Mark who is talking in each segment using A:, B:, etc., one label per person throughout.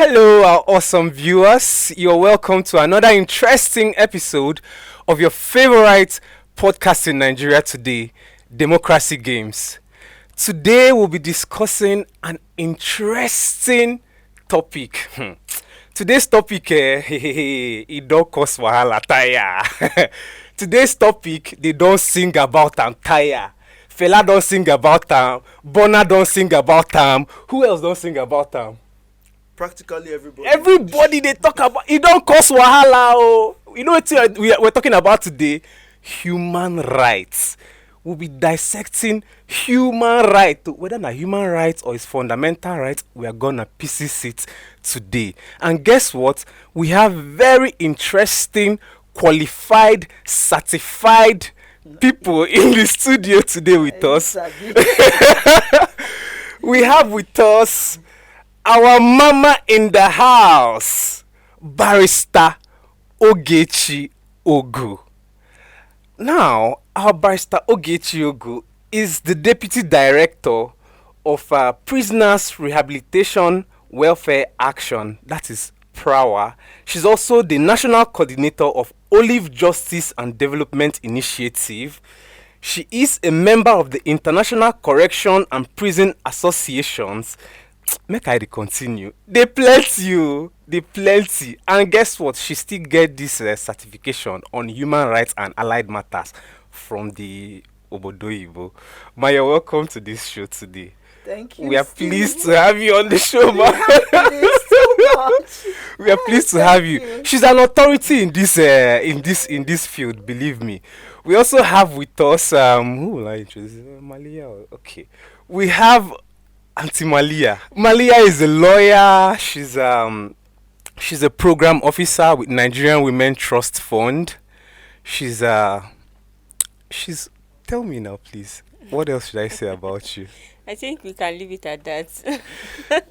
A: Hello, our awesome viewers. You're welcome to another interesting episode of your favorite podcast in Nigeria today, Democracy Games. Today, we'll be discussing an interesting topic. Today's topic, it don't cause wahala tire. Today's topic, they don't sing about tire. Fela don't sing about Bona don't sing about who else don't sing about
B: Practically everybody.
A: Everybody they talk about it don't cause wahala. Oh, you know what we're talking about today? Human rights. We'll be dissecting human right, whether na human rights or it's fundamental rights. We are gonna pieces it today. And guess what? We have very interesting, qualified, certified people in the studio today with us. We have with us our mama in the house, Barrister Ogechi Ogu. Now, our Barrister Ogechi Ogu is the Deputy Director of Prisoners Rehabilitation Welfare Action, that is PRAWA. She's also the National Coordinator of Olive Justice and Development Initiative. She is a member of the International Correction and Prison Associations. Make I continue. They plenty. And guess what? She still get this certification on human rights and allied matters from the Obodoyibo. Maya, welcome to this show today.
C: Thank you.
A: We are pleased to have you on the show, man. We are pleased to have you. She's an authority in this field, believe me. We also have with us who will I introduce? Malliya. Okay. We have Auntie Malliya. Malliya is a lawyer. She's a program officer with Nigerian Women Trust Fund. She's tell me now, please. What else should I say about you?
C: I think we can leave it at that.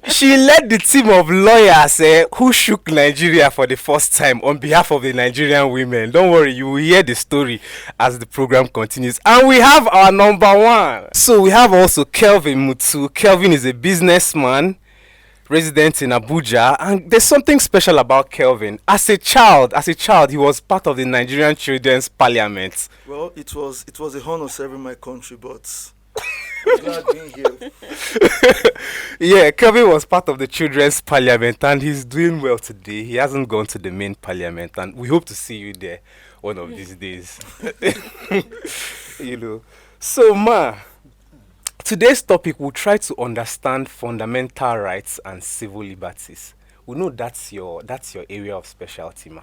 A: She led the team of lawyers who shook Nigeria for the first time on behalf of the Nigerian women. Don't worry, you will hear the story as the program continues. And we have our number one. So we have also Kelvin Mutu. Kelvin is a businessman, resident in Abuja, and there's something special about Kelvin. As a child, he was part of the Nigerian Children's Parliament.
B: Well, it was a honor serving my country, but I'm glad being here.
A: Yeah, Kelvin was part of the Children's Parliament, and he's doing well today. He hasn't gone to the main parliament, and we hope to see you there one of these days. So, today's topic will try to understand fundamental rights and civil liberties. We know that's your area of specialty, ma.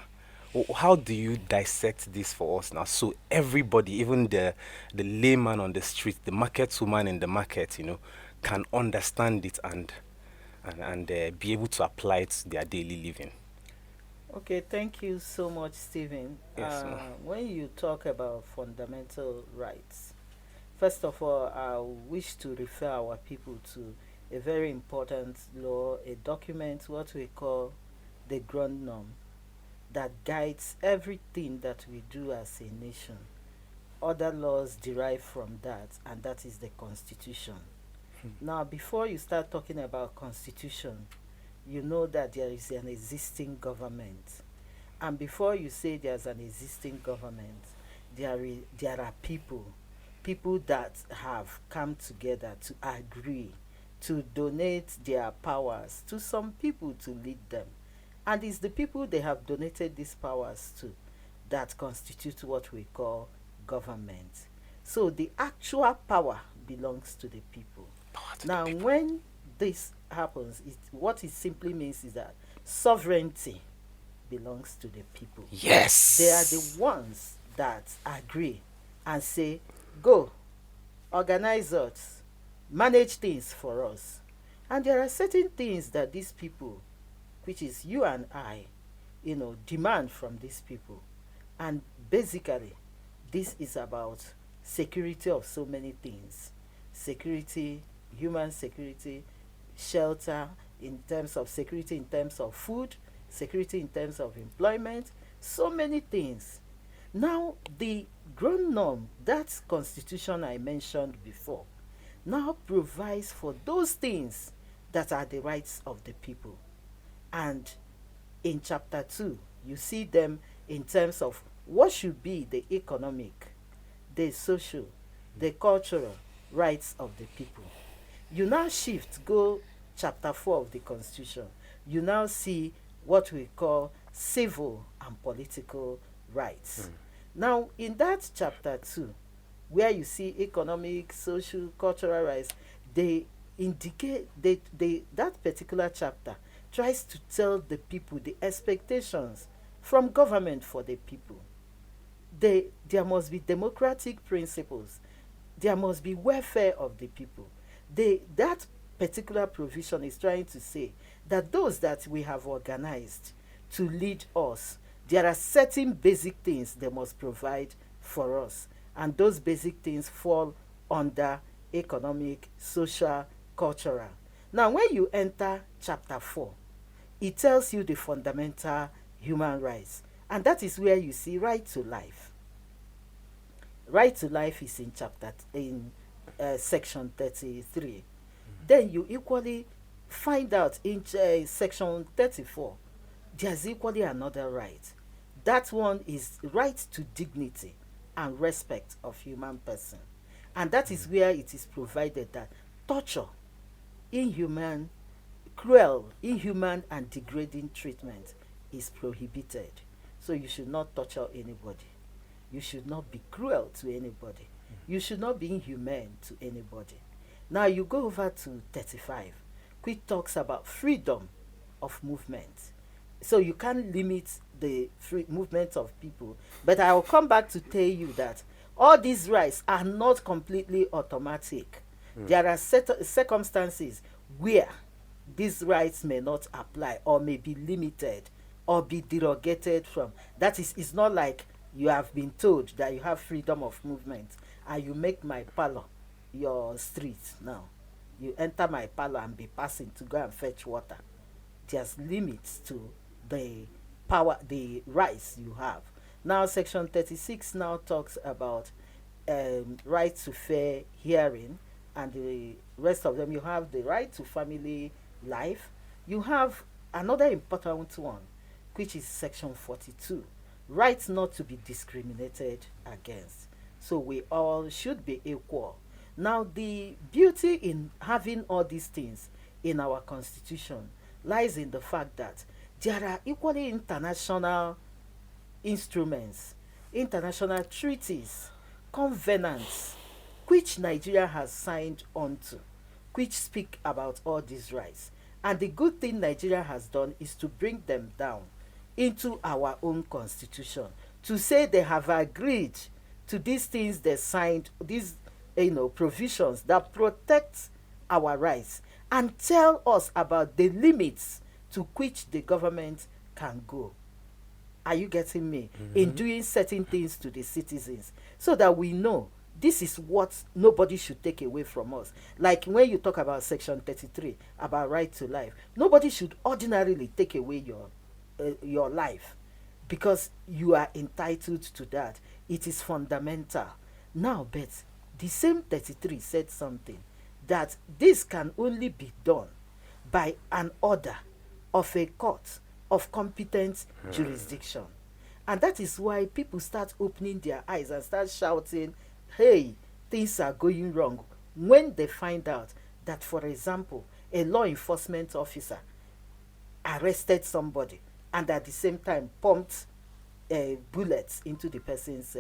A: How do you dissect this for us now, so everybody, even the layman on the street, the market woman in the market, can understand it and be able to apply it to their daily living?
D: Okay, thank you so much, Stephen.
A: Yes,
D: when you talk about fundamental rights, first of all, I wish to refer our people to a very important law, a document, what we call the Grand Norm, that guides everything that we do as a nation. Other laws derive from that, and that is the Constitution. Now, before you start talking about Constitution, you know that there is an existing government. And before you say there's an existing government, there are people that have come together to agree to donate their powers to some people to lead them. And it's the people they have donated these powers to that constitute what we call government. So the actual power belongs to the people. Now, when this happens, what it simply means is that sovereignty belongs to the people.
A: Yes.
D: They are the ones that agree and say, go, organize us, manage things for us. And there are certain things that these people, which is you and I, demand from these people. And basically, this is about security of so many things. Security, human security, shelter, in terms of security, in terms of food, security in terms of employment, so many things. Now, the Grand Norm, that constitution I mentioned before, now provides for those things that are the rights of the people. And in chapter 2, you see them in terms of what should be the economic, the social, the cultural rights of the people. You now shift, go chapter 4 of the Constitution. You now see what we call civil and political rights. Now, in that chapter 2, where you see economic, social, cultural rights, they indicate that particular chapter tries to tell the people the expectations from government for the people. There must be democratic principles. There must be welfare of the people. That particular provision is trying to say that those that we have organized to lead us, there are certain basic things they must provide for us. And those basic things fall under economic, social, cultural. Now, when you enter chapter 4, it tells you the fundamental human rights. And that is where you see right to life. Right to life is in section 33. Then you equally find out in section 34, there's equally another right. That one is right to dignity and respect of human person. And that is where it is provided that torture, inhuman, cruel, inhuman and degrading treatment is prohibited. So you should not torture anybody. You should not be cruel to anybody. You should not be inhumane to anybody. Now you go over to 35, which talks about freedom of movement. So you can't limit the free movement of people. But I will come back to tell you that all these rights are not completely automatic. There are circumstances where these rights may not apply or may be limited or be derogated from. That is, it's not like you have been told that you have freedom of movement and you make my parlor your street now. You enter my parlor and be passing to go and fetch water. There's limits to the power, the rights you have. Now, section 36 now talks about right to fair hearing, and the rest of them. You have the right to family life. You have another important one, which is section 42, right not to be discriminated against. So we all should be equal. Now, the beauty in having all these things in our constitution lies in the fact that there are equally international instruments, international treaties, covenants, which Nigeria has signed onto, which speak about all these rights. And the good thing Nigeria has done is to bring them down into our own constitution, to say they have agreed to these things they signed, these provisions that protect our rights and tell us about the limits to which the government can go. Are you getting me? In doing certain things to the citizens, so that we know this is what nobody should take away from us. Like when you talk about section 33 about right to life, nobody should ordinarily take away your life, because you are entitled to that. It is fundamental. Now, but the same 33 said something, that this can only be done by an order of a court of competent jurisdiction. And that is why people start opening their eyes and start shouting, hey, things are going wrong, when they find out that, for example, a law enforcement officer arrested somebody and at the same time pumped bullets into the person's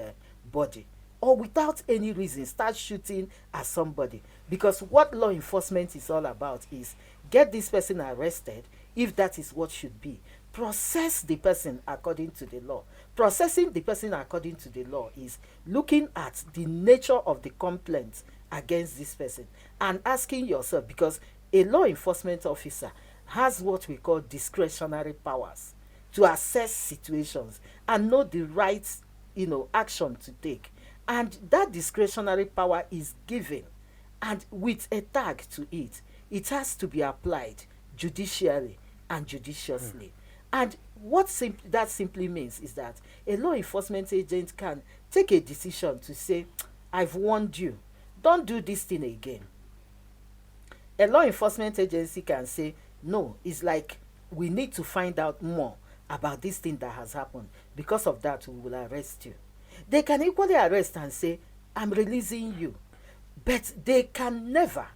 D: body, or without any reason start shooting at somebody. Because what law enforcement is all about is get this person arrested, if that is what should be, process the person according to the law. Processing the person according to the law is looking at the nature of the complaint against this person and asking yourself, because a law enforcement officer has what we call discretionary powers to assess situations and know the right action to take. And that discretionary power is given, and with a tag to it, it has to be applied judicially and judiciously. And what that simply means is that a law enforcement agent can take a decision to say, I've warned you, don't do this thing again. A law enforcement agency can say, no, it's like we need to find out more about this thing that has happened. Because of that, we will arrest you. They can equally arrest and say, I'm releasing you. But they can never,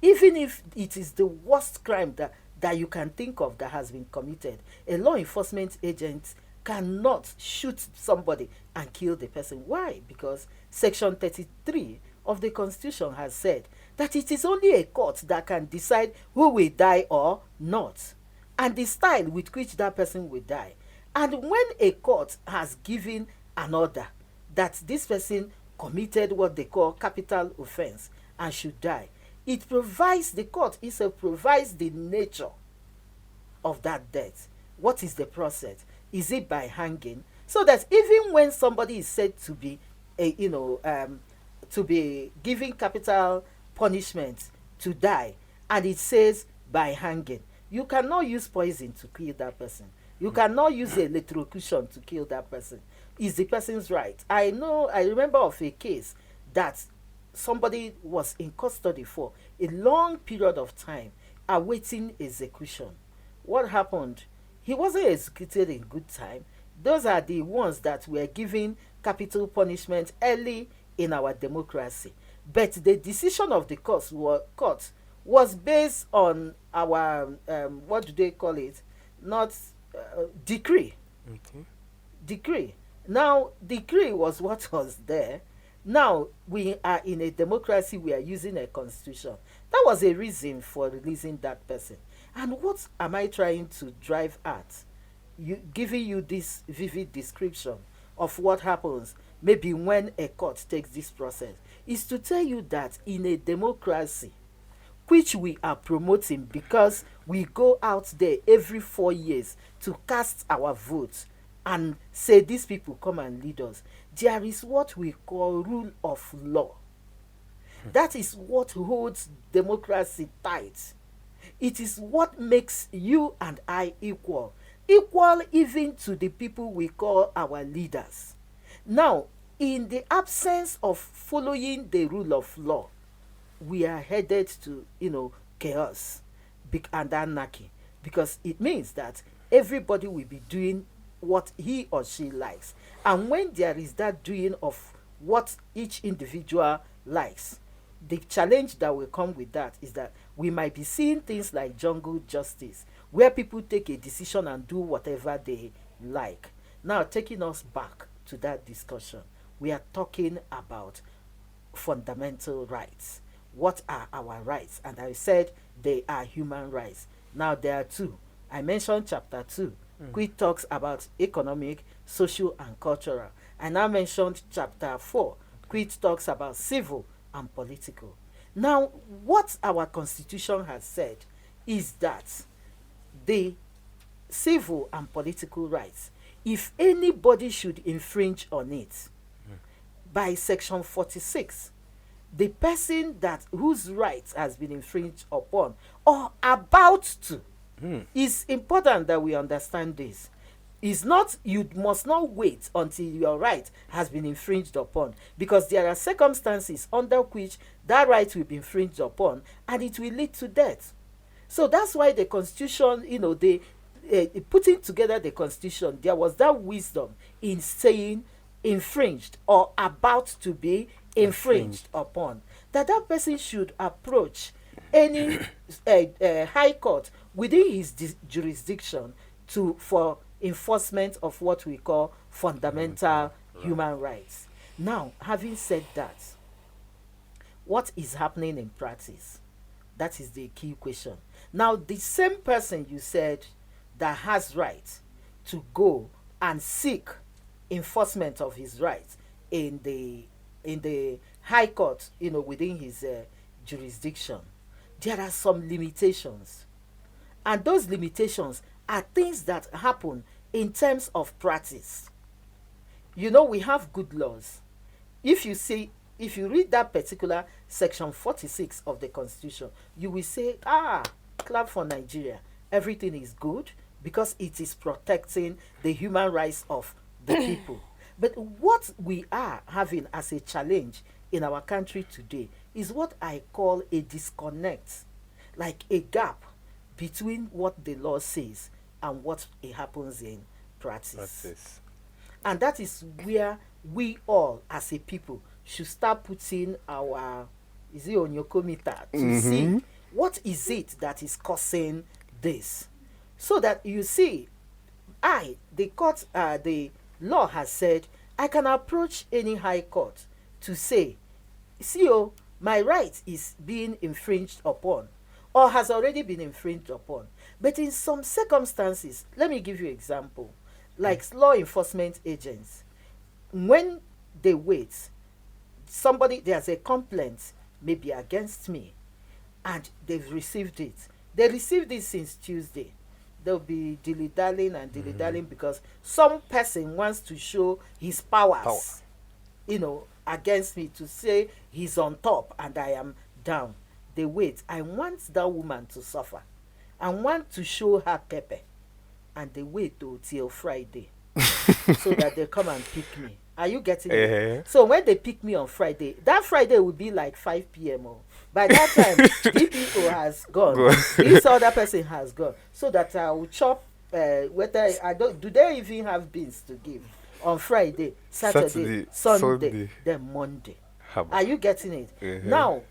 D: even if it is the worst crime that you can think of that has been committed, a law enforcement agent cannot shoot somebody and kill the person. Why? Because Section 33 of the Constitution has said that it is only a court that can decide who will die or not, and the style with which that person will die. And when a court has given an order that this person committed what they call capital offense and should die, it provides, the court itself provides the nature of that death. What is the process? Is it by hanging? So that even when somebody is said to be to be giving capital punishment to die, and it says by hanging, you cannot use poison to kill that person. You cannot use electrocution to kill that person. It's the person's right. I remember of a case that somebody was in custody for a long period of time awaiting execution. What happened? He wasn't executed in good time. Those are the ones that were given capital punishment early in our democracy. But the decision of the court was based on our, what do they call it? Not decree.
A: Okay.
D: Decree. Now, decree was what was there. Now, we are in a democracy, we are using a constitution. That was a reason for releasing that person. And what am I trying to drive at? Giving you this vivid description of what happens maybe when a court takes this process is to tell you that in a democracy, which we are promoting because we go out there every 4 years to cast our votes and say these people come and lead us, there is what we call rule of law. That is what holds democracy tight. It is what makes you and I equal even to the people we call our leaders. Now, in the absence of following the rule of law, we are headed to, chaos and anarchy, because it means that everybody will be doing what he or she likes. And when there is that doing of what each individual likes, the challenge that will come with that is that we might be seeing things like jungle justice, where people take a decision and do whatever they like. Now, taking us back to that discussion, we are talking about fundamental rights. What are our rights? And I said they are human rights. Now, there are two. I mentioned chapter 2, which talks about economic, social, and cultural. I now mentioned chapter 4, which talks about civil and political. Now, what our constitution has said is that the civil and political rights, if anybody should infringe on it, by section 46, the person whose rights has been infringed upon or about to, it's important that we understand this. Is not, you must not wait until your right has been infringed upon, because there are circumstances under which that right will be infringed upon and it will lead to death. So that's why the constitution, putting together the constitution, there was that wisdom in saying infringed or about to be infringed upon, that person should approach any high court within his jurisdiction for enforcement of what we call fundamental human rights. Now, having said that, what is happening in practice? That is the key question. Now, the same person you said that has right to go and seek enforcement of his rights in the high court, within his jurisdiction, there are some limitations, and those limitations are things that happen in terms of practice. We have good laws. If you read that particular section 46 of the Constitution, you will say, clap for Nigeria. Everything is good because it is protecting the human rights of the people. But what we are having as a challenge in our country today is what I call a disconnect, like a gap between what the law says and what it happens in practice.
A: Practice.
D: And that is where we all as a people should start putting our is it on your committee to see what is it that is causing this, so that you see, the law has said I can approach any high court to say, see, oh, my right is being infringed upon or has already been infringed upon. But in some circumstances, let me give you an example, like law enforcement agents, when they wait, somebody, there's a complaint maybe against me, and they've received it. They received it since Tuesday. They'll be dilly-dallying and dilly-dallying because some person wants to show his powers, against me, to say he's on top and I am down. They wait. I want that woman to suffer. I want to show her pepper. And they wait till Friday so that they come and pick me. Are you getting it? So when they pick me on Friday, that Friday will be like 5 p.m. By that time, DPO has gone. This other person has gone. So that I will chop, whether I don't, do they even have beans to give? On Friday, Saturday, Sunday, then Monday. Are you getting it? Now,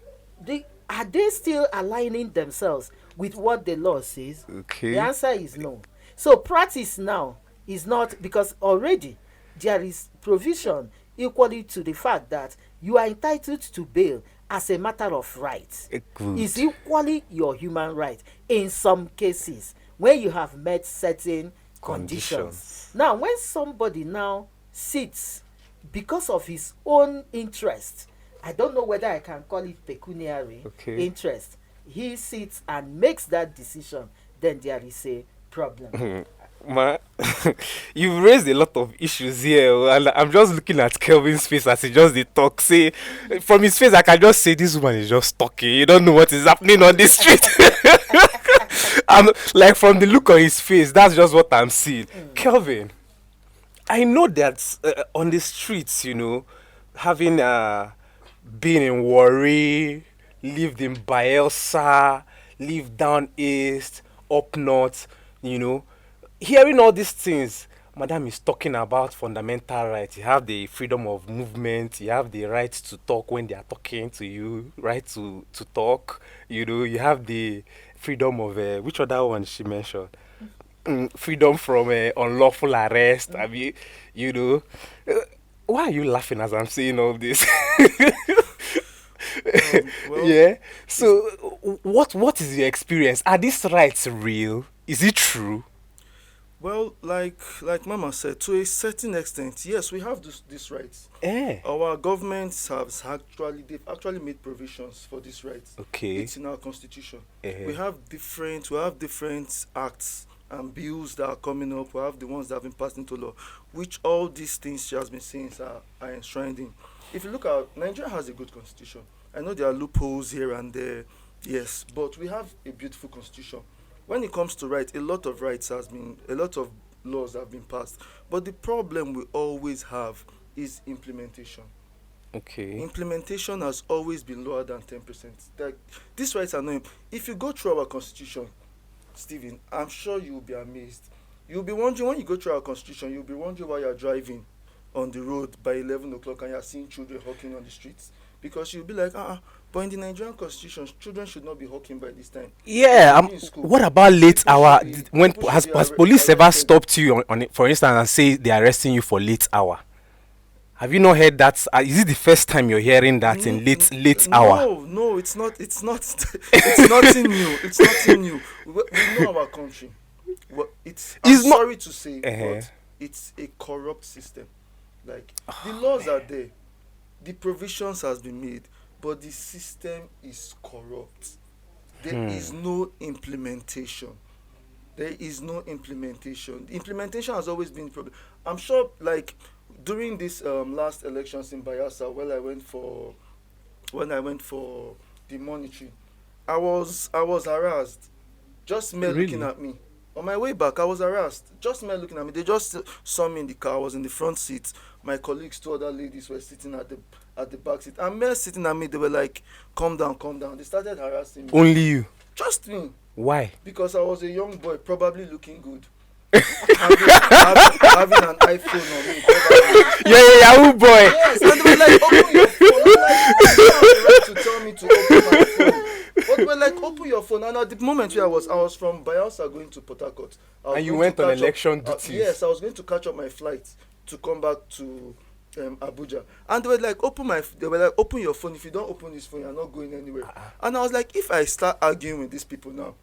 D: are they still aligning themselves with what the law says? The answer is no. So practice now is not, because already there is provision equally to the fact that you are entitled to bail as a matter of right. It's equally your human right in some cases when you have met certain conditions. Now, when somebody now sits because of his own interest, I don't know whether I can call it pecuniary interest, he sits and makes that decision, then there is a problem.
A: You've raised a lot of issues here, and I'm just looking at Kelvin's face as he just the talk. Say, from his face, I can just say this woman is just talking. You don't know what is happening on the street. I'm like, from the look on his face, that's just what I'm seeing. Kelvin, I know that on the streets, having been in Warri, lived in Bayelsa, lived down east, up north, hearing all these things, Madam is talking about fundamental rights. You have the freedom of movement. You have the right to talk when they are talking to you. Right to talk. You have the freedom of which other one she mentioned? Freedom from unlawful arrest. I mean, why are you laughing as I'm saying all this? Yeah. So, what is your experience? Are these rights real? Is it true?
B: Well, like Mama said, to a certain extent, yes, we have these rights. Our governments they've actually made provisions for these rights. It's in our constitution. We have different acts and bills that are coming up. We have the ones that have been passed into law, which all these things she has been saying are enshrined in. If you look at, Nigeria has a good constitution. I know there are loopholes here and there, yes, but we have a beautiful constitution. When it comes to rights, a lot of laws have been passed. But the problem we always have is implementation. Implementation has always been lower than 10%. Like, these rights are not. If you go through our constitution, Stephen, I'm sure you'll be amazed. You'll be wondering, when you go through our constitution, you'll be wondering why you're driving on the road by 11 o'clock and you're seeing children hawking on the streets. Because you'll be like, but in the Nigerian constitution, children should not be hawking by this time.
A: Yeah, what about late hour? Has police ever stopped you on it, for instance, and say they are arresting you for late hour? Have you not heard that? Is it the first time you're hearing that in late hour?
B: No, it's not. It's nothing new. It's nothing new. We know our country. I'm sorry to say, but it's a corrupt system. Like, the laws are there. The provisions has been made, but the system is corrupt. There is no implementation. The implementation has always been a problem. I'm sure, like, during this last elections in Bayelsa, when I went for the monitoring, I was harassed. Just men looking at me. On my way back, I was harassed. Just men looking at me. They just saw me in the car. I was in the front seat. My colleagues, 2 other ladies, were sitting at the back seat. And men sitting at me, they were like, calm down, calm down. They started harassing me.
A: Only you?
B: Just me.
A: Why?
B: Because I was a young boy, probably looking good. having an iPhone on me. Probably.
A: Yahoo boy.
B: Yes, and they were like, open your phone. I'm like, you don't have the right to tell me to open my phone. But they were like, open your phone. And at the moment where I was from Bayelsa going to Port Harcourt.
A: And you went on election duties.
B: Yes, I was going to catch up my flight to come back to Abuja. And they were like, open your phone. If you don't open this phone, you're not going anywhere. And I was like, if I start arguing with these people now,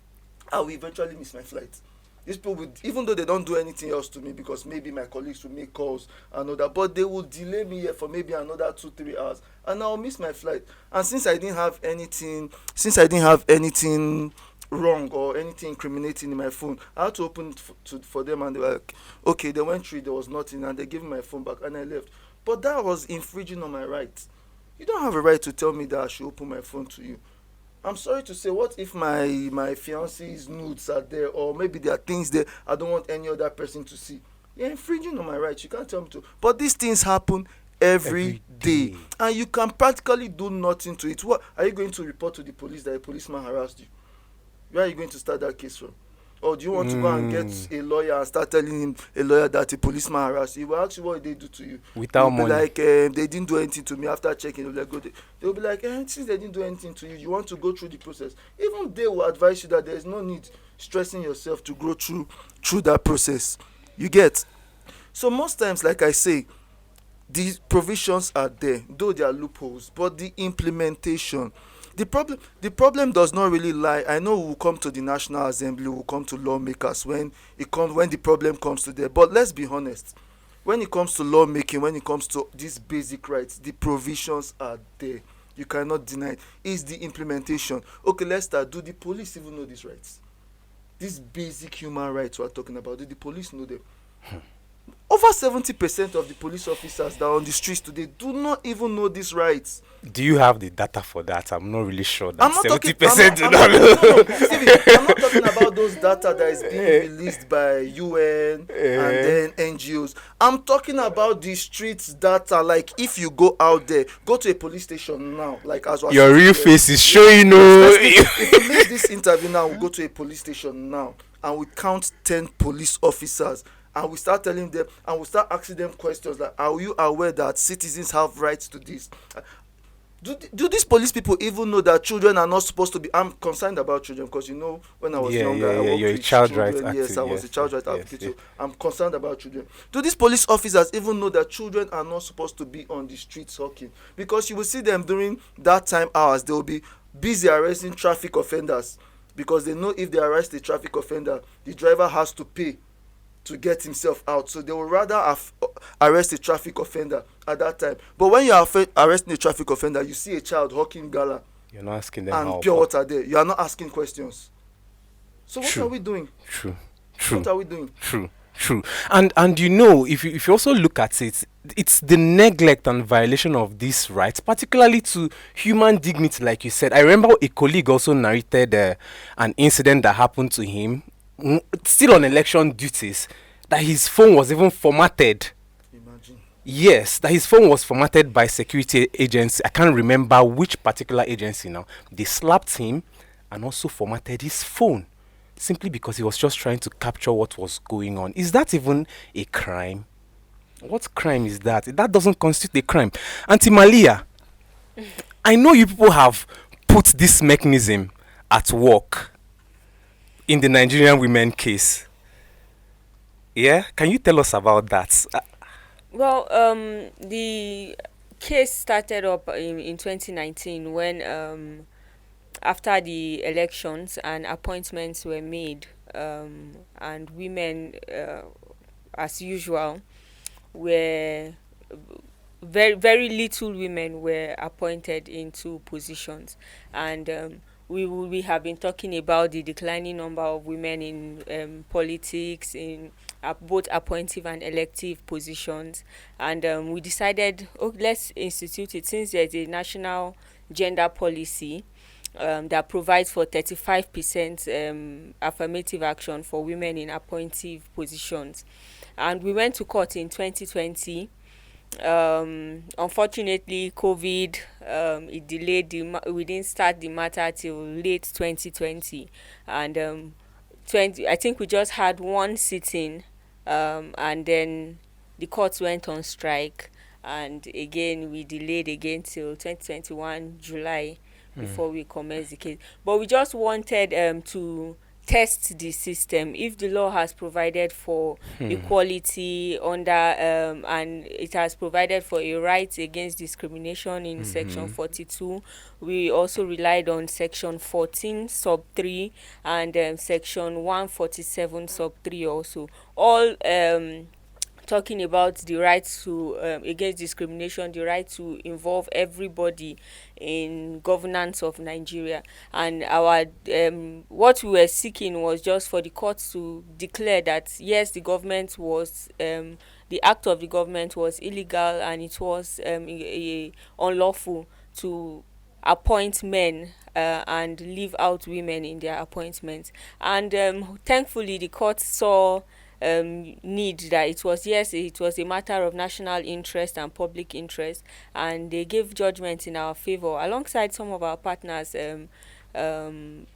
B: I will eventually miss my flight. These people would, even though they don't do anything else to me, because maybe my colleagues will make calls and all that, but they will delay me here for maybe another 2-3 hours, and I'll miss my flight. And since I didn't have anything wrong or anything incriminating in my phone, I had to open it for them, and they were like, okay, they went through, there was nothing, and they gave me my phone back, and I left. But that was infringing on my rights. You don't have a right to tell me that I should open my phone to you. I'm sorry to say, what if my fiancé's nudes are there, or maybe there are things there I don't want any other person to see? You're infringing on my rights. You can't tell me to. But these things happen every day, and you can practically do nothing to it. What are you going to report to the police that a policeman harassed you? Where are you going to start that case from? Or do you want to go and get a lawyer and start telling him, a lawyer, that a policeman harassed you? He will ask you what they do to you.
A: Without money.
B: Like, they didn't do anything to me. After checking, they'll be like, since they didn't do anything to you, you want to go through the process. Even they will advise you that there is no need stressing yourself to go through that process. You get? So most times, like I say, the provisions are there, though there are loopholes, but the implementation, the problem does not really lie. I know we'll come to the National Assembly, we'll come to lawmakers when the problem comes to there. But let's be honest, when it comes to lawmaking, when it comes to these basic rights, the provisions are there. You cannot deny it. It's the implementation. Okay, let's start. Do the police even know these rights? These basic human rights we're talking about, do the police know them? Over 70% of the police officers that are on the streets today do not even know these rights.
A: Do you have the data for that? I'm not really sure that
B: I'm not
A: 70% do not know.
B: Stevie, I'm not talking about those data that is being released by UN and then NGOs. I'm talking about the streets data. Like, if you go out there, go to a police station now. Like, as well,
A: your real face is showing.
B: If you make this interview now, we'll go to a police station now and we count 10 police officers. And we start telling them, and we start asking them questions like, are you aware that citizens have rights to this? Do these police people even know that children are not supposed to be? I'm concerned about children because, when I was younger, I worked with children. Yes, I was a child rights advocate. So I'm concerned about children. Do these police officers even know that children are not supposed to be on the streets hawking? Because you will see them during that time hours, they will be busy arresting traffic offenders, because they know if they arrest a traffic offender, the driver has to pay to get himself out. So they will rather arrest a traffic offender at that time. But when you are arresting a traffic offender, you see a child hawking gala,
A: you're not asking them
B: and pure water there, you are not asking questions. So what are we doing?
A: True.
B: What are we doing?
A: True. And if you also look at it, it's the neglect and violation of these rights, particularly to human dignity, like you said. I remember a colleague also narrated an incident that happened to him, still on election duties, that his phone was even formatted.
B: Imagine.
A: Yes, that his phone was formatted by security agency. I can't remember which particular agency now. They slapped him and also formatted his phone simply because he was just trying to capture what was going on. Is that even a crime? What crime is that? That doesn't constitute a crime. Auntie Malliya, I know you people have put this mechanism at work in the Nigerian women case. Yeah? Can you tell us about that?
C: Well, the case started up in 2019 when after the elections and appointments were made, and women, as usual, were very, very little women were appointed into positions, and we have been talking about the declining number of women in politics, in both appointive and elective positions, and we decided, let's institute it, since there's a national gender policy that provides for 35% affirmative action for women in appointive positions. And we went to court in 2020 Unfortunately, COVID, it delayed we didn't start the matter till late 2020, and 20, I think we just had one sitting, and then the courts went on strike, and again we delayed again till 2021 July before we commenced the case. But we just wanted to test the system. If the law has provided for equality under and it has provided for a right against discrimination in section 42, we also relied on section 14 sub 3 and section 147 sub 3 also, all talking about the right to against discrimination, the right to involve everybody in governance of Nigeria. And our what we were seeking was just for the courts to declare that yes, the government was the act of the government was illegal, and it was unlawful to appoint men and leave out women in their appointments. And thankfully the court saw need that it was, yes, it was a matter of national interest and public interest, and they gave judgment in our favor alongside some of our partners um,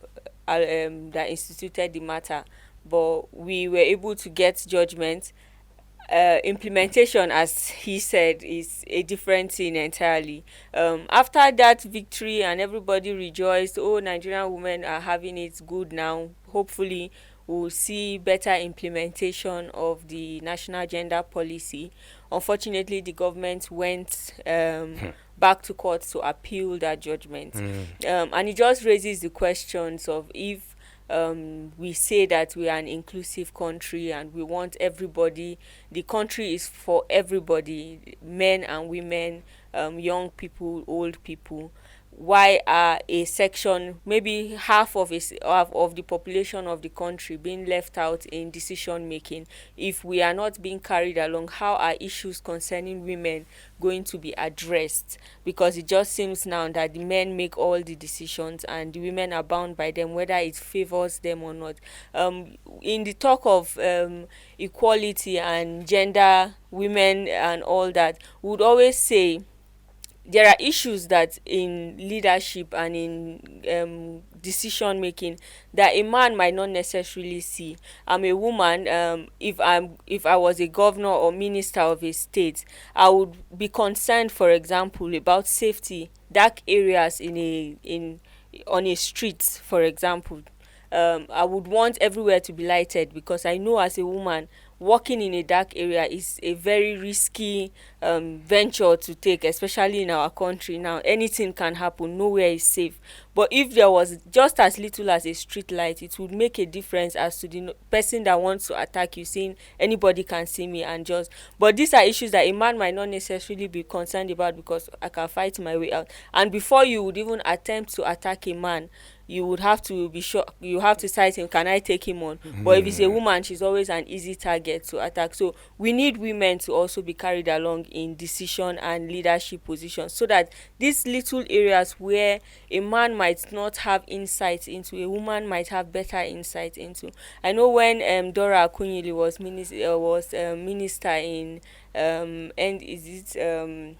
C: that instituted the matter. But we were able to get judgment. Implementation, as he said, is a different thing entirely. After that victory and everybody rejoiced, oh, Nigerian women are having it good now, hopefully we'll see better implementation of the national gender policy. Unfortunately, the government went back to court to appeal that judgment. And it just raises the questions of, if we say that we are an inclusive country and we want everybody, the country is for everybody, men and women, young people, old people, why are a section, maybe half of the population of the country, being left out in decision making? If we are not being carried along, how are issues concerning women going to be addressed? Because it just seems now that the men make all the decisions and the women are bound by them, whether it favors them or not. In the talk of equality and gender, women and all that, we would always say there are issues that in leadership and in decision making that a man might not necessarily see. I'm a woman. If I was a governor or minister of a state, I would be concerned, for example, about safety, dark areas in on a street, for example. I would want everywhere to be lighted, because I know as a woman, walking in a dark area is a very risky venture to take, especially in our country now. Anything can happen, nowhere is safe. But if there was just as little as a street light, it would make a difference as to the person that wants to attack you, saying anybody can see me and just. But these are issues that a man might not necessarily be concerned about, because I can fight my way out. And before you would even attempt to attack a man, you would have to be sure, you have to cite him, can I take him on? But if it's a woman, she's always an easy target to attack. So we need women to also be carried along in decision and leadership positions, so that these little areas where a man might not have insight into, a woman might have better insight into. I know when Dora Akunyili was minister in and is it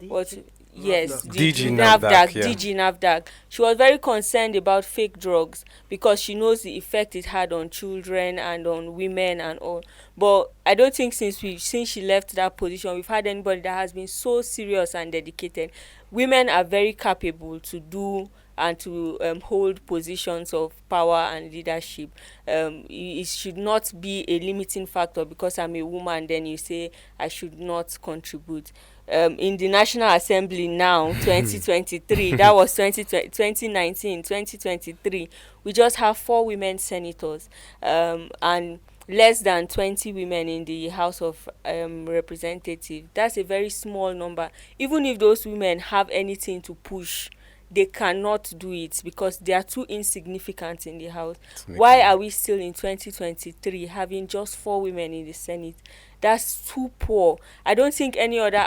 C: what, yes,
A: DG
C: NAFDAC,
A: yeah.
C: DG NAFDAC, she was very concerned about fake drugs, because she knows the effect it had on children and on women and all. But I don't think since she left that position, we've had anybody that has been so serious and dedicated. Women are very capable to do and to hold positions of power and leadership. It should not be a limiting factor, because I'm a woman, then you say I should not contribute. In the National Assembly now, 2023, that was 2019, 2023, we just have 4 women senators, and less than 20 women in the House of Representatives. That's a very small number. Even if those women have anything to push, they cannot do it, because they are too insignificant in the house. Why are we still in 2023 having just 4 women in the Senate? That's too poor. I don't think any other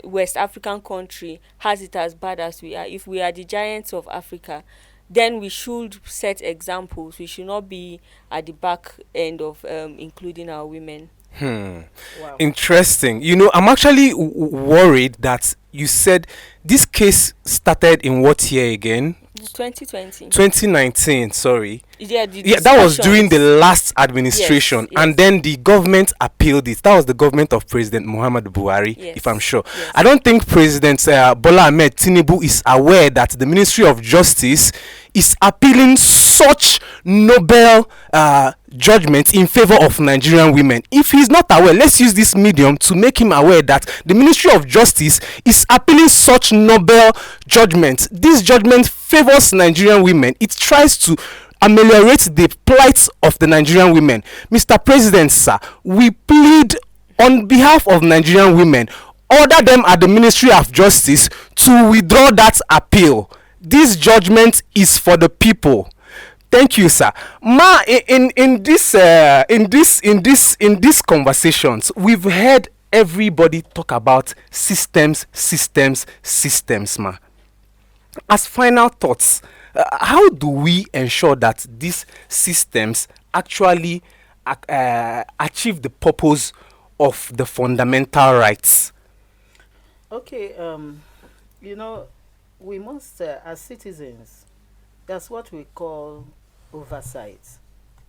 C: West African country has it as bad as we are. If we are the giants of Africa, then we should set examples. We should not be at the back end of including our women.
D: Wow.
A: Interesting. You know, I'm actually worried that you said this case started in what year again?
C: 2020.
A: 2019, sorry.
C: Yeah, the
A: Yeah, that was during the
C: discussions.
A: last administration,
C: Yes, yes.
A: and then the government appealed it. That was the government of President Muhammadu Buhari,
C: Yes,
A: if I'm sure.
C: yes.
A: I don't think President Bola Ahmed Tinubu is aware that the Ministry of Justice is appealing such noble judgment in favor of Nigerian women. If he's not aware, let's use this medium to make him aware that the Ministry of Justice is appealing such noble judgment. This judgment favors Nigerian women. It tries to ameliorate the plight of the Nigerian women. Mr. President, sir, we plead on behalf of Nigerian women, order them at the Ministry of Justice to withdraw that appeal. This judgment is for the people. Thank you, sir. Ma, in these conversations, we've heard everybody talk about systems, ma. As final thoughts, how do we ensure that these systems actually achieve the purpose of the fundamental rights?
D: Okay, you know, we must, as citizens, that's what we call oversight.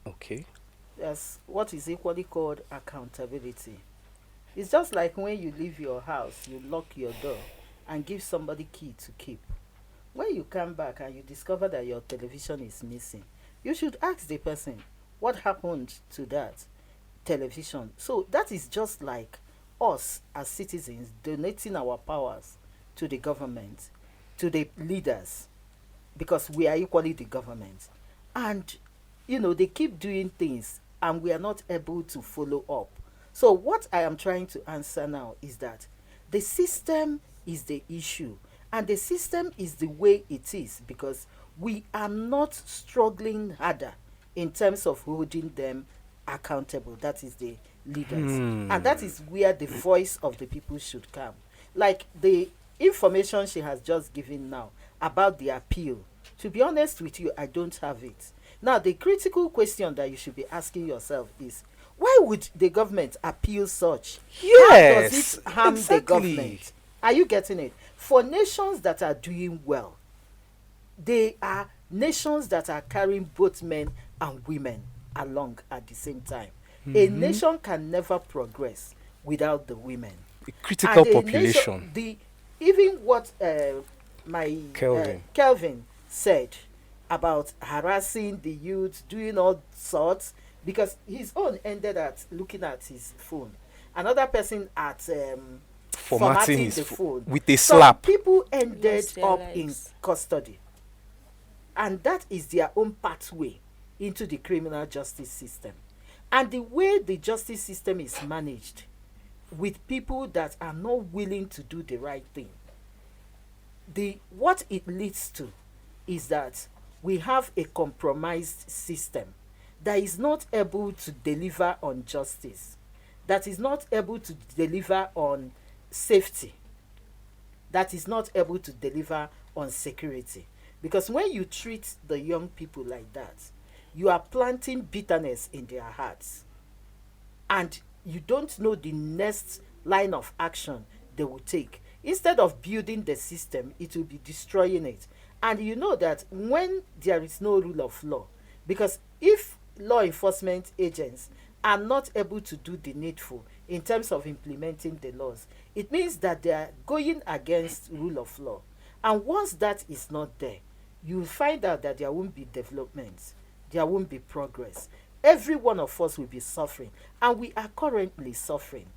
A: Okay.
D: That's what is equally called accountability. It's just like when you leave your house, you lock your door and give somebody key to keep. When you come back and you discover that your television is missing, you should ask the person what happened to that television. So that is just like us as citizens donating our powers to the government, to the leaders, because we are equally the government. And, you know, they keep doing things and we are not able to follow up. So what I am trying to answer now is that the system is the issue. And the system is the way it is because we are not struggling harder in terms of holding them accountable. That is the leaders. And that is where the voice of the people should come. Like the information she has just given now about the appeal. To be honest with you, I don't have it. Now, the critical question that you should be asking yourself is, why would the government appeal such?
A: Yes,
D: how does it harm
A: exactly.
D: the government? Are you getting it? For nations that are doing well, they are nations that are carrying both men and women along at the same time. A nation can never progress without the women.
A: The critical
D: And a
A: population.
D: nation, even what my Kelvin said about harassing the youth, doing all sorts, because his own ended at looking at his phone. Another person at formatting the phone
A: with a slap.
D: Some people ended up
C: lives.
D: in custody, and that is their own pathway into the criminal justice system. And the way the justice system is managed, with people that are not willing to do the right thing, what it leads to is that we have a compromised system that is not able to deliver on justice, that is not able to deliver on safety, that is not able to deliver on security. Because when you treat the young people like that, you are planting bitterness in their hearts, and you don't know the next line of action they will take. Instead of building the system, it will be destroying it. And you know that when there is no rule of law, because if law enforcement agents are not able to do the needful in terms of implementing the laws, it means that they are going against rule of law. And once that is not there, you will find out that there won't be development, there won't be progress. Every one of us will be suffering, and we are currently suffering.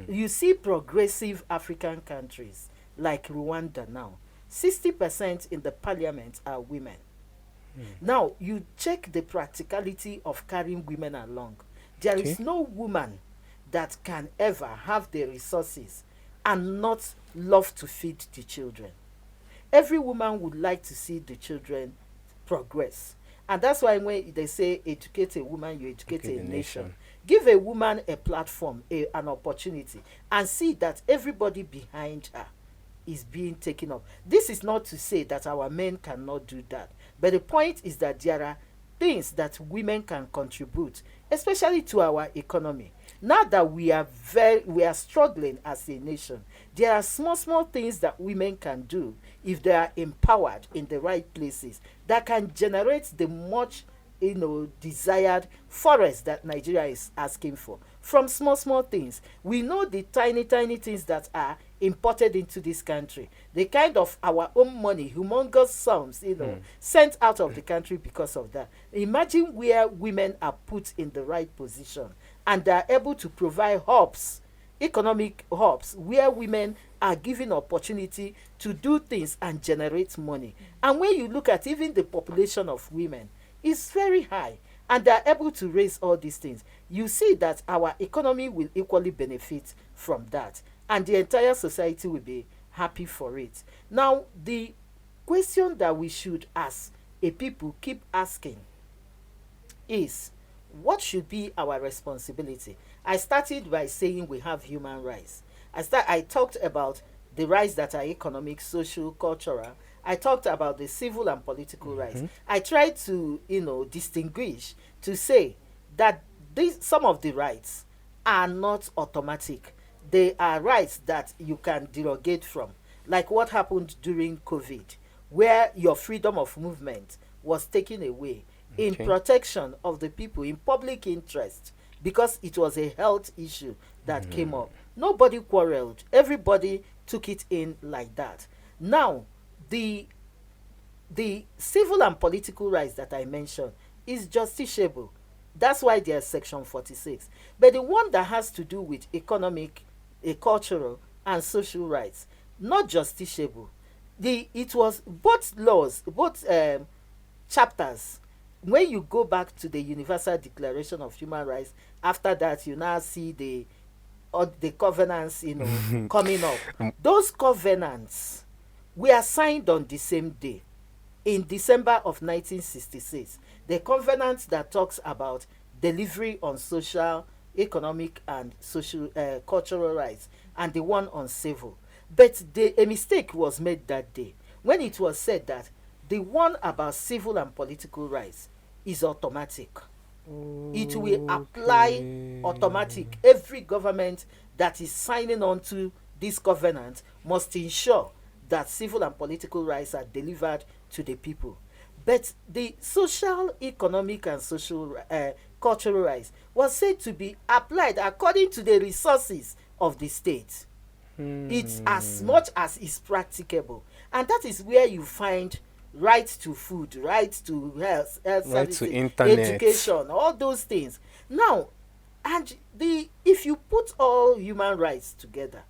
D: You see progressive African countries like Rwanda now, 60% in the parliament are women. Now, you check the practicality of carrying women along. There is no woman that can ever have the resources and not love to feed the children. Every woman would like to see the children progress. And that's why when they say educate a woman, you educate a nation. Give a woman a platform, an opportunity, and see that everybody behind her is being taken up. This is not to say that our men cannot do that, but the point is that there are things that women can contribute, especially to our economy. Now that we are struggling as a nation, there are small small things that women can do if they are empowered in the right places that can generate the much desired forest that Nigeria is asking for. From small small things, we know the tiny tiny things that are imported into this country, the kind of our own money, humongous sums, sent out of the country because of that. Imagine where women are put in the right position and they are able to provide hubs, economic hubs, where women are given opportunity to do things and generate money. And when you look at even the population of women, it's very high, and they are able to raise all these things. You see that our economy will equally benefit from that, and the entire society will be happy for it. Now, the question that we should, as a people, keep asking is, what should be our responsibility? I started by saying we have human rights. I talked about the rights that are economic, social, cultural. I talked about the civil and political rights. I tried to, distinguish, to say that some of the rights are not automatic. They are rights that you can derogate from, like what happened during COVID, where your freedom of movement was taken away in protection of the people, in public interest, because it was a health issue that came up. Nobody quarreled. Everybody took it in like that. Now, the civil and political rights that I mentioned is justiciable. That's why there's section 46. But the one that has to do with economic, cultural, and social rights, not justiciable. It was both laws, both chapters. When you go back to the Universal Declaration of Human Rights, after that you now see the covenants, coming up. Those covenants were signed on the same day, in December of 1966. The covenant that talks about delivery on social, economic, and social, cultural rights, and the one on civil. But a mistake was made that day when it was said that the one about civil and political rights is automatic. It will apply automatic. Every government that is signing on to this covenant must ensure that civil and political rights are delivered to the people. But the social, economic, and social, cultural rights was said to be applied according to the resources of the state. It's as much as is practicable. And that is where you find right to food, right to health right services,
A: to internet,
D: education, all those things. Now, and if you put all human rights together,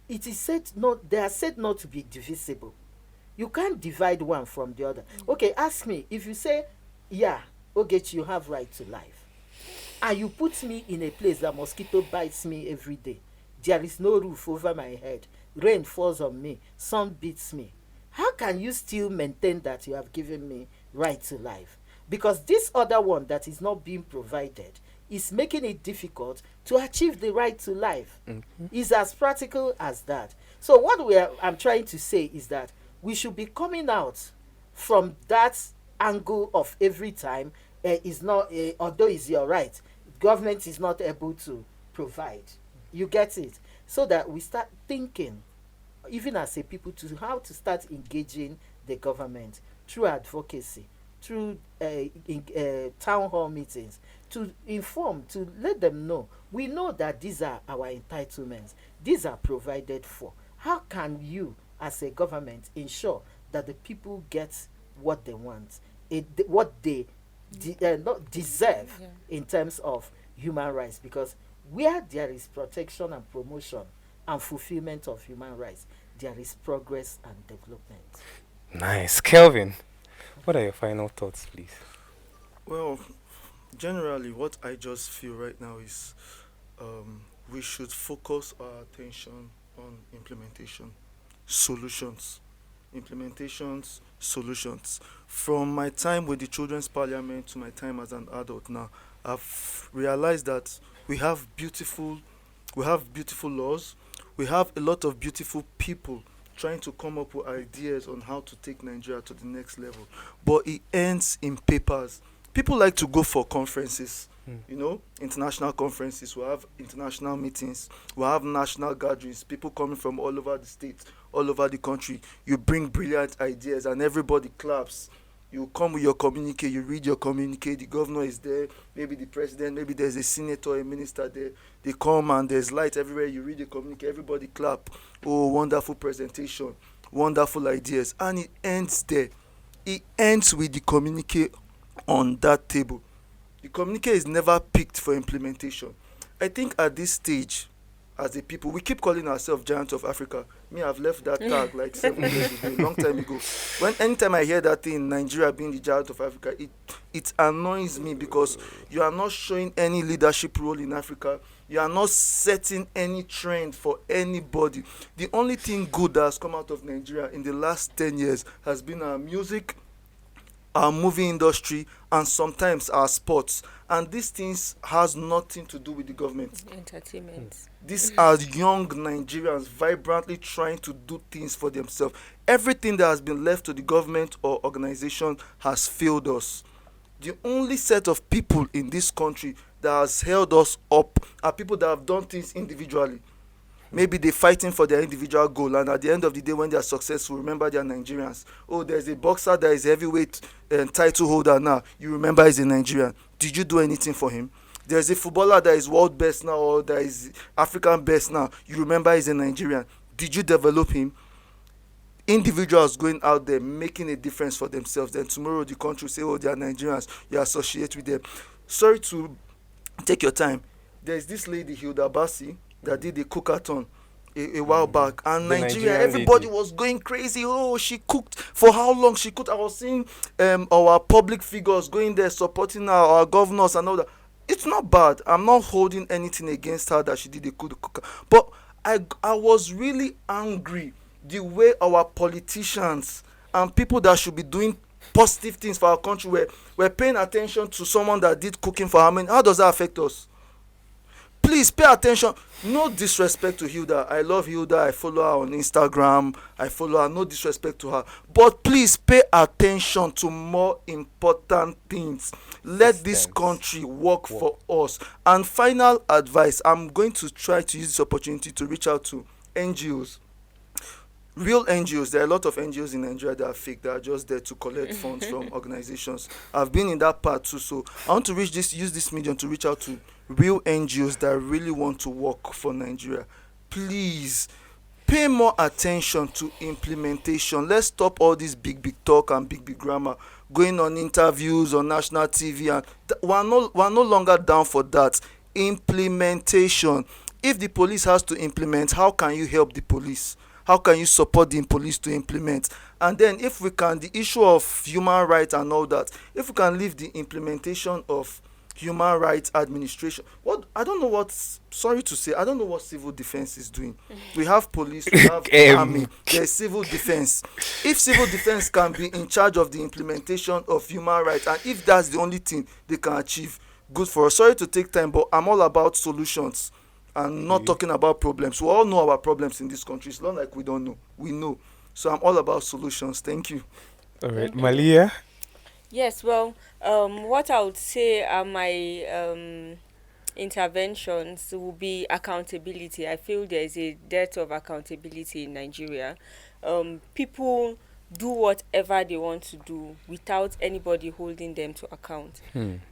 D: it is said not, they are said not to be divisible. You can't divide one from the other. Okay, ask me, if you say, yeah, Ogechi, you have right to life, and you put me in a place that mosquito bites me every day, there is no roof over my head, rain falls on me, sun beats me, how can you still maintain that you have given me right to life? Because this other one that is not being provided is making it difficult to achieve the right to life. It's as practical as that. So what I'm trying to say is that we should be coming out from that angle of every time is not, although it's your right, government is not able to provide. You get it? So that we start thinking, even as a people, to how to start engaging the government through advocacy, through town hall meetings, to inform, to let them know. We know that these are our entitlements. These are provided for. How can you, as a government, ensure that the people get what they want, what they not deserve in terms of human rights? Because where there is protection and promotion and fulfillment of human rights, there is progress and development.
A: Nice. Kelvin, what are your final thoughts, please?
B: Well, generally, what I just feel right now is we should focus our attention on implementation, solutions. Implementations, solutions. From my time with the Children's Parliament to my time as an adult now, I've realized that we have beautiful laws. We have a lot of beautiful people trying to come up with ideas on how to take Nigeria to the next level. But it ends in papers. People like to go for conferences. You know, international conferences, we'll have international meetings, we'll have national gatherings, people coming from all over the state, all over the country. You bring brilliant ideas and everybody claps. You come with your communique, you read your communique, the governor is there, maybe the president, maybe there's a senator, a minister there. They come and there's light everywhere, you read the communique, everybody clap. Oh, wonderful presentation, wonderful ideas. And it ends there. It ends with the communique on that table. The communique is never picked for implementation. I think at this stage, as a people, we keep calling ourselves giants of Africa. Me, I've left that tag like 7 years ago, a long time ago. Anytime I hear that thing, Nigeria being the giant of Africa, it annoys me because you are not showing any leadership role in Africa. You are not setting any trend for anybody. The only thing good that has come out of Nigeria in the last 10 years has been our music, our movie industry, and sometimes our sports. And these things has nothing to do with the government.
C: Entertainment.
B: These are young Nigerians vibrantly trying to do things for themselves. Everything that has been left to the government or organization has failed us. The only set of people in this country that has held us up are people that have done things individually. Maybe they're fighting for their individual goal, and at the end of the day, when they are successful, remember they are Nigerians. Oh, there's a boxer that is heavyweight title holder now. You remember he's a Nigerian. Did you do anything for him? There's a footballer that is world best now or that is African best now. You remember he's a Nigerian. Did you develop him? Individuals going out there making a difference for themselves. Then tomorrow the country will say, oh, they are Nigerians. You associate with them. Sorry to take your time. There's this lady, Hilda Bassi, that did a cookathon a while back, and Nigeria, everybody was going crazy. Oh, she cooked for how long? She cooked. I was seeing our public figures going there supporting our governors and all that. It's not bad. I'm not holding anything against her that she did a good cook, but I was really angry the way our politicians and people that should be doing positive things for our country were paying attention to someone that did cooking for how many. How does that affect us? Please pay attention. No disrespect to Hilda. I love Hilda. I follow her on Instagram. I follow her. No disrespect to her. But please pay attention to more important things. Let this country work for us. And final advice, I'm going to try to use this opportunity to reach out to NGOs. Real NGOs. There are a lot of NGOs in Nigeria that are fake, that are just there to collect funds from organizations. I've been in that part too, so I want to use this medium to reach out to real NGOs that really want to work for Nigeria. Please pay more attention to implementation. Let's stop all this big talk and big grammar, going on interviews on national TV, and we're no longer down for that. Implementation. If the police has to implement, how can you help the police? How can you support the police to implement? And then if we can, the issue of human rights and all that, if we can leave the implementation of human rights administration, I don't know what civil defense is doing. We have police, we have army, there's civil defense. If civil defense can be in charge of the implementation of human rights, and if that's the only thing they can achieve, good for us. Sorry to take time, but I'm all about solutions and not talking about problems. We all know our problems in this country. It's not like we don't know. We know. So I'm all about solutions. Thank you.
A: All right. Malliya?
C: Yes, well, what I would say are my interventions will be accountability. I feel there is a dearth of accountability in Nigeria. People do whatever they want to do without anybody holding them to account.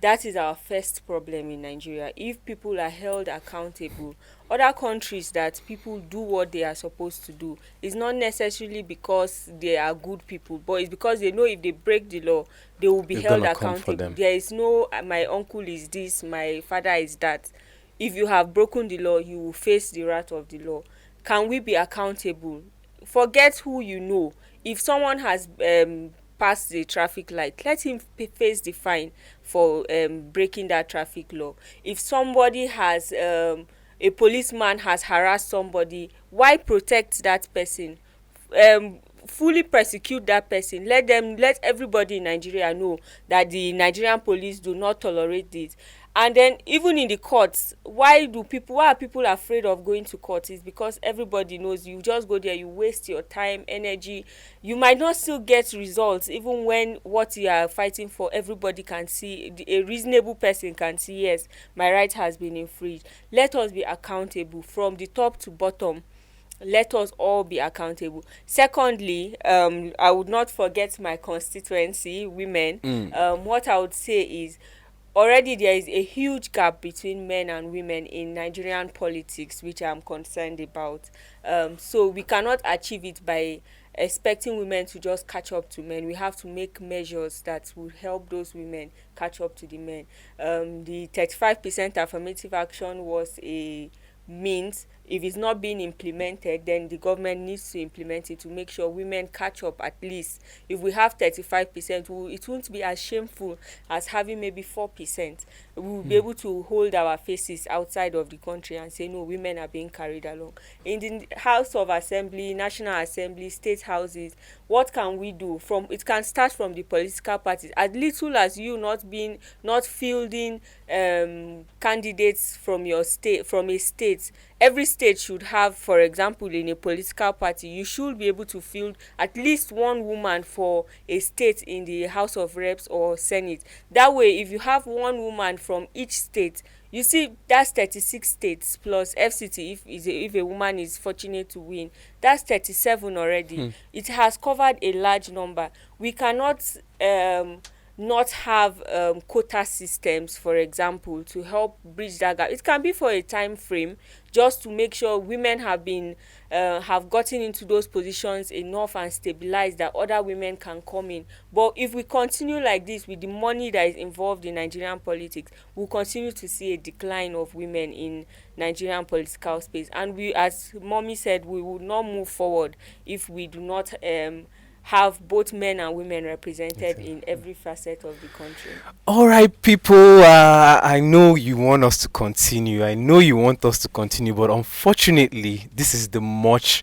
C: That is our first problem in Nigeria. If people are held accountable, other countries that people do what they are supposed to do, it's not necessarily because they are good people, but it's because they know if they break the law, they will be held accountable. There is no my uncle is this, my father is that. If you have broken the law, you will face the wrath of the law. Can we be accountable? Forget who you know. If someone has passed the traffic light, let him face the fine for breaking that traffic law. If somebody has a policeman has harassed somebody, why protect that person? Fully prosecute that person. Let everybody in Nigeria know that the Nigerian police do not tolerate this. And then even in the courts, why are people afraid of going to court? Is because everybody knows you just go there, you waste your time, energy, you might not still get results, even when what you are fighting for, everybody can see, a reasonable person can see, yes, my right has been infringed. Let us be accountable from the top to bottom. Let us all be accountable. Secondly, I would not forget my constituency, women. What I would say is, already there is a huge gap between men and women in Nigerian politics, which I'm concerned about. So we cannot achieve it by expecting women to just catch up to men. We have to make measures that will help those women catch up to the men. The 35% affirmative action was a means. If it's not being implemented, then the government needs to implement it to make sure women catch up. At least if we have 35%, it won't be as shameful as having maybe 4%. We will be able to hold our faces outside of the country and say, no, women are being carried along. In the House of Assembly, National Assembly, state houses, what can we do? It can start from the political parties. As little as you not fielding candidates from your state, from a state. Every state should have, for example, in a political party, you should be able to field at least one woman for a state in the House of Reps or Senate. That way, if you have one woman from each state, you see, that's 36 states plus FCT. If a woman is fortunate to win, that's 37 already. It has covered a large number. We cannot not have quota systems, for example, to help bridge that gap. It can be for a time frame, just to make sure women have gotten into those positions enough and stabilized that other women can come in. But if we continue like this with the money that is involved in Nigerian politics, we'll continue to see a decline of women in Nigerian political space. And we, as Mommy said, we will not move forward if we do not have both men and women represented in every facet of the country.
A: All right, people, I know you want us to continue. But unfortunately, this is the much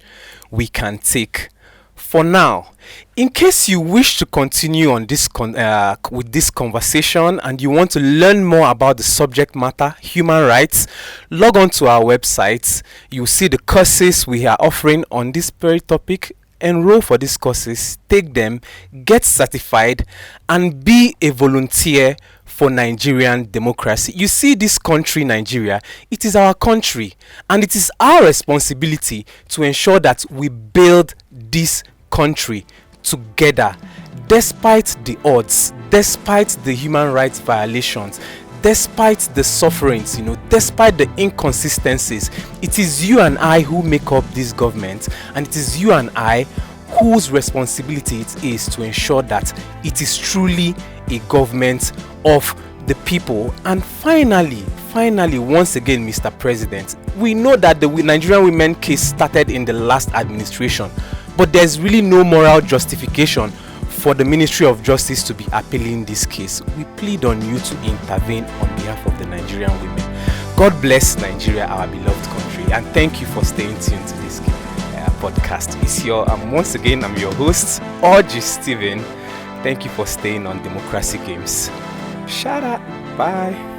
A: we can take for now. In case you wish to continue on this with this conversation and you want to learn more about the subject matter, human rights, log on to our website. You'll see the courses we are offering on this very topic. Enroll for these courses, take them, get certified, and be a volunteer for Nigerian democracy. You see, this country, Nigeria, it is our country, and it is our responsibility to ensure that we build this country together, despite the odds, despite the human rights violations, despite the sufferings, despite the inconsistencies. It is you and I who make up this government, and it is you and I whose responsibility it is to ensure that it is truly a government of the people. And finally, once again, Mr. President, we know that the Nigerian women case started in the last administration, but there's really no moral justification for the Ministry of Justice to be appealing this case. We plead on you to intervene on behalf of the Nigerian women. God bless Nigeria, our beloved country, and thank you for staying tuned to this podcast. Once again, I'm your host, Orji Stephen. Thank you for staying on Democracy Games. Shut up. Bye.